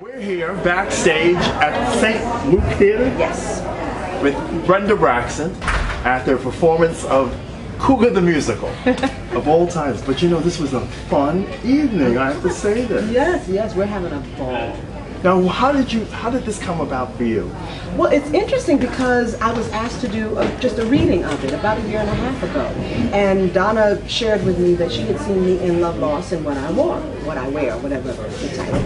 We're here backstage at St. Luke Theater. Yes. With Brenda Braxton at their performance of Cougar-The Musical of all times. But you know, this was a fun evening, I have to say that. Yes, we're having a ball. Now, how did this come about for you? Well, it's interesting because I was asked to do just a reading of it about 1.5 years ago. And Donna shared with me that she had seen me in Love, Loss, and What I Wear, whatever the title.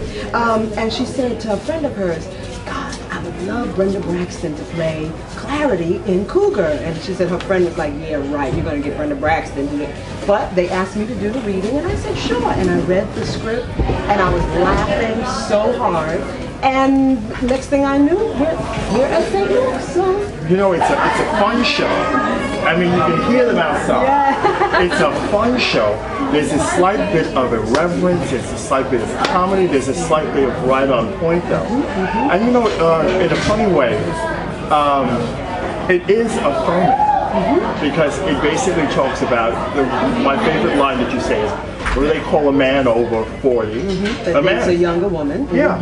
And she said to a friend of hers, God, I would love Brenda Braxton to play Clarity in Cougar. And she said her friend was like, yeah, right, you're going to get Brenda Braxton to do it. But they asked me to do the reading, and I said, sure. And I read the script, and I was laughing so hard. And next thing I knew, we're at St. Luke's. So. You know, it's a fun show. I mean, you can hear them outside. Yeah. It's a fun show. There's a slight bit of irreverence, there's a slight bit of comedy, there's a slight bit of right on point though. And you know, in a funny way, it is affirming. Because it basically talks about, my favorite line that you say is, what do they call a man over 40? That dates a younger woman. Yeah,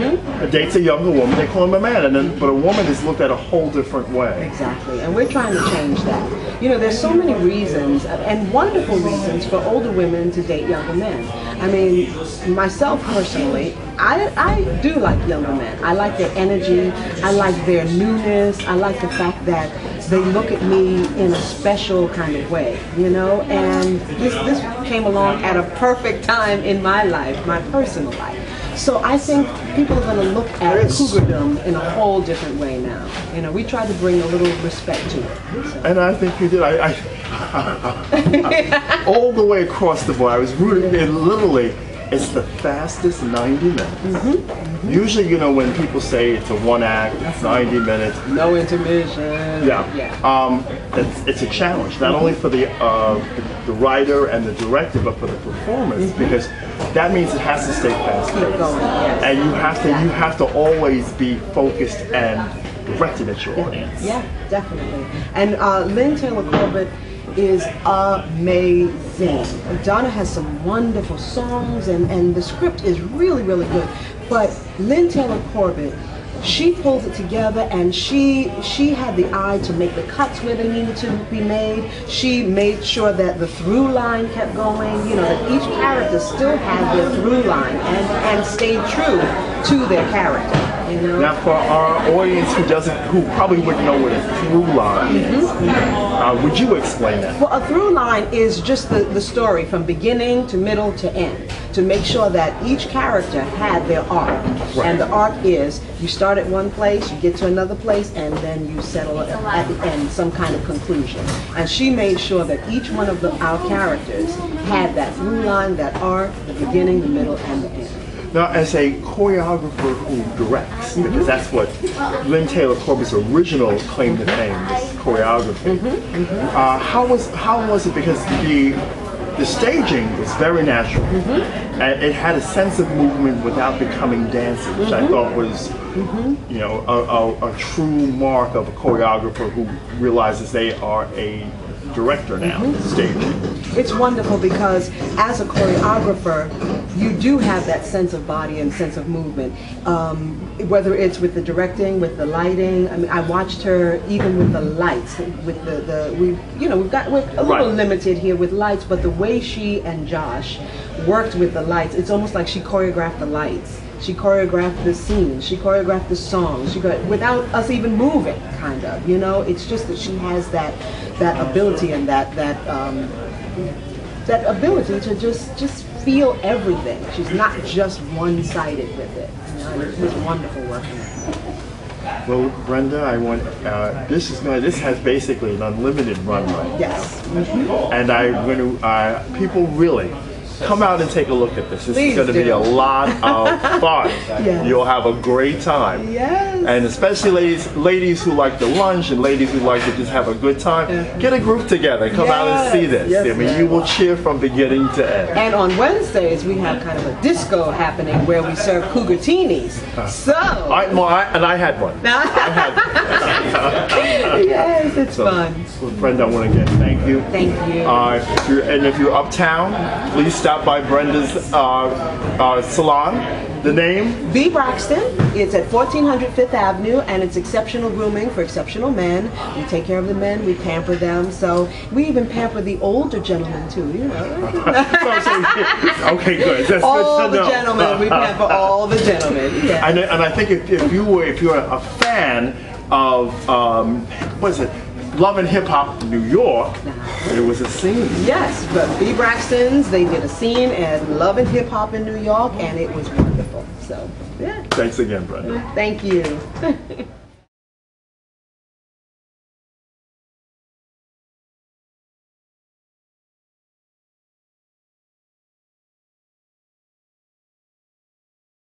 dates a younger woman, they call him a man, but a woman is looked at a whole different way. Exactly, and we're trying to change that. You know, there's so many reasons, and wonderful reasons, for older women to date younger men. I mean, myself personally, I do like younger men. I like their energy, I like their newness, I like the fact that they look at me in a special kind of way, you know, and this came along at a perfect time in my life, my personal life. So I think people are going to look at Cougar-dom in a whole different way now. You know, we tried to bring a little respect to it. So. And I think you did. All the way across the board, I was rooting in literally. It's the fastest 90 minutes. Usually, you know, when people say it's a one act, it's 90 minutes. No intermission. Yeah. It's a challenge, not only for the writer and the director, but for the performance, because that means it has to stay fast-paced. Yes. And you have to always be focused and directed at your audience. Yeah, definitely. And Lynn Taylor Corbett is amazing. Donna has some wonderful songs, and the script is really, really good. But Lynn Taylor Corbett, she pulled it together, and she had the eye to make the cuts where they needed to be made. She made sure that the through line kept going, you know, that each character still had their through line and stayed true to their character. You know? Now, for our audience who probably wouldn't know what a through line is, would you explain that? Well, a through line is just the story from beginning to middle to end, to make sure that each character had their arc. Right. And the arc is, you start at one place, you get to another place, and then you settle at the end, some kind of conclusion. And she made sure that each one of our characters had that through line, that arc, the beginning, the middle, and the end. Now, as a choreographer who directs, because that's what Lynn Taylor Corbett's original claim to fame is, choreography. How was it? Because the staging was very natural, and it had a sense of movement without becoming dancing, which I thought was, you know, a true mark of a choreographer who realizes they are a director now, staging. It's wonderful because as a choreographer, you do have that sense of body and sense of movement. Whether it's with the directing, with the lighting. I mean, I watched her even with the lights. With we're a little limited here with lights, but the way she and Josh worked with the lights, it's almost like she choreographed the lights. She choreographed the scenes, she choreographed the songs, without us even moving, kind of, you know? It's just that she has that ability and that ability to just feel everything. She's not just one-sided with it. You know? And it was wonderful working with her. Well, Brenda, I want this has basically an unlimited runway. Yes. And I'm going to people really come out and take a look at this. This is going to be a lot of fun. Yes. You'll have a great time. Yes. And especially ladies who like to lunch and ladies who like to just have a good time, get a group together. Come out and see this. Yes, I mean, you will cheer from beginning to end. And on Wednesdays, we have kind of a disco happening where we serve Cougar-tinis. So. I had one. Yes, it's fun. Well, Brenda, I want to again thank you. Thank you. If you're uptown, please stop by Brenda's salon. The name? B. Braxton. It's at 1400 Fifth Avenue, and it's exceptional grooming for exceptional men. We take care of the men, we pamper them, so we even pamper the older gentlemen too, you know. Okay, good. That's all good to the know. gentlemen, we pamper all the gentlemen. Yeah. And I think if you're a fan of what is it, Love and Hip Hop New York, it was a scene. Yes, but B. Braxton's, they did a scene at Love and Hip Hop in New York, and it was wonderful. So, yeah. Thanks again, Brenda. Thank you.